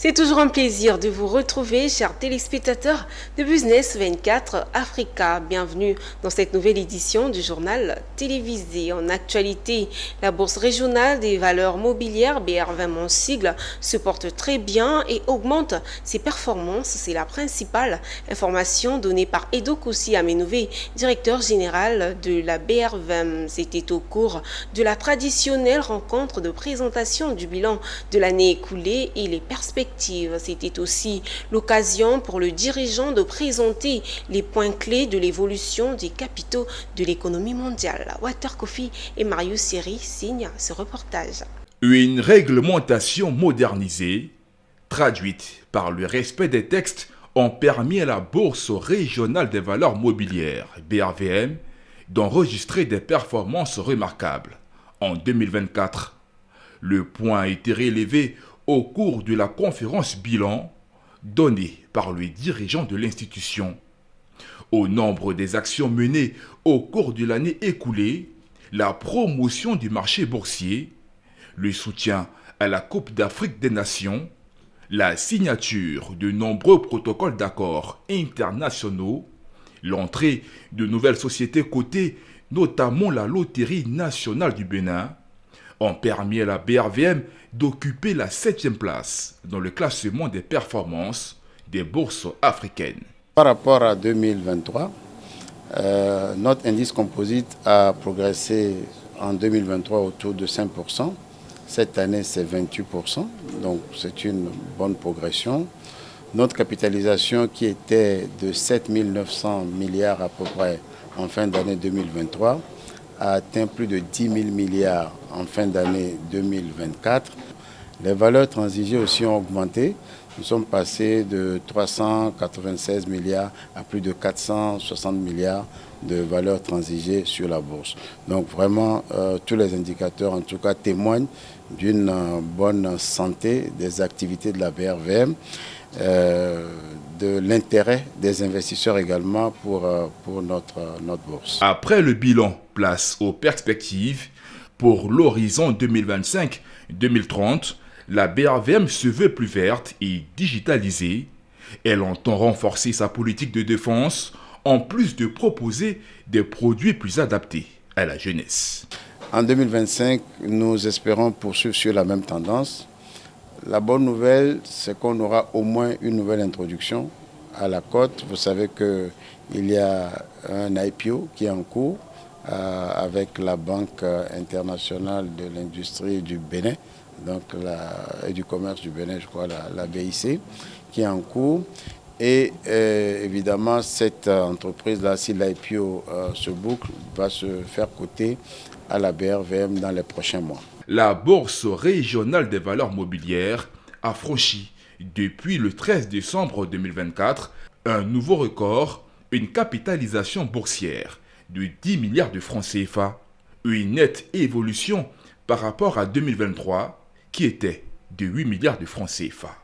C'est toujours un plaisir de vous retrouver, chers téléspectateurs de Business 24 Africa. Bienvenue dans cette nouvelle édition du journal télévisé. En actualité, la bourse régionale des valeurs mobilières, BR20 en sigle, se porte très bien et augmente ses performances. C'est la principale information donnée par Edo Koussi Amenouvé, directeur général de la BR20. C'était au cours de la traditionnelle rencontre de présentation du bilan de l'année écoulée et les perspectives. C'était aussi l'occasion pour le dirigeant de présenter les points clés de l'évolution des capitaux de l'économie mondiale. Walter Kofi et Marius Seri signent ce reportage. Une réglementation modernisée, traduite par le respect des textes, ont permis à la Bourse régionale des valeurs mobilières, BRVM, d'enregistrer des performances remarquables. En 2024, le point a été relevé au cours de la conférence bilan donnée par le dirigeant de l'institution. Au nombre des actions menées au cours de l'année écoulée, la promotion du marché boursier, le soutien à la Coupe d'Afrique des Nations, la signature de nombreux protocoles d'accords internationaux, l'entrée de nouvelles sociétés cotées, notamment la Loterie nationale du Bénin, ont permis à la BRVM d'occuper la 7e place dans le classement des performances des bourses africaines. Par rapport à 2023, notre indice composite a progressé en 2023 autour de 5%. Cette année, c'est 28%, donc c'est une bonne progression. Notre capitalisation qui était de 7 900 milliards à peu près en fin d'année 2023 a atteint plus de 10 000 milliards en fin d'année 2024. Les valeurs transigées aussi ont augmenté. Nous sommes passés de 396 milliards à plus de 460 milliards de valeurs transigées sur la bourse. Donc vraiment, tous les indicateurs en tout cas témoignent d'une bonne santé des activités de la BRVM, de l'intérêt des investisseurs également pour notre bourse. Après le bilan, place aux perspectives pour l'horizon 2025-2030. La BRVM se veut plus verte et digitalisée. Elle entend renforcer sa politique de défense en plus de proposer des produits plus adaptés à la jeunesse. En 2025, nous espérons poursuivre sur la même tendance. La bonne nouvelle, c'est qu'on aura au moins une nouvelle introduction à la cote. Vous savez qu'il y a un IPO qui est en cours avec la Banque internationale de l'industrie du Bénin, donc et du commerce du Bénin, je crois, la BIC, qui est en cours. Et évidemment, cette entreprise-là, si l'IPO se boucle, va se faire coter à la BRVM dans les prochains mois. La Bourse régionale des valeurs mobilières a franchi, depuis le 13 décembre 2024, un nouveau record, une capitalisation boursière de 10 milliards de francs CFA, une nette évolution par rapport à 2023 qui était de 8 milliards de francs CFA.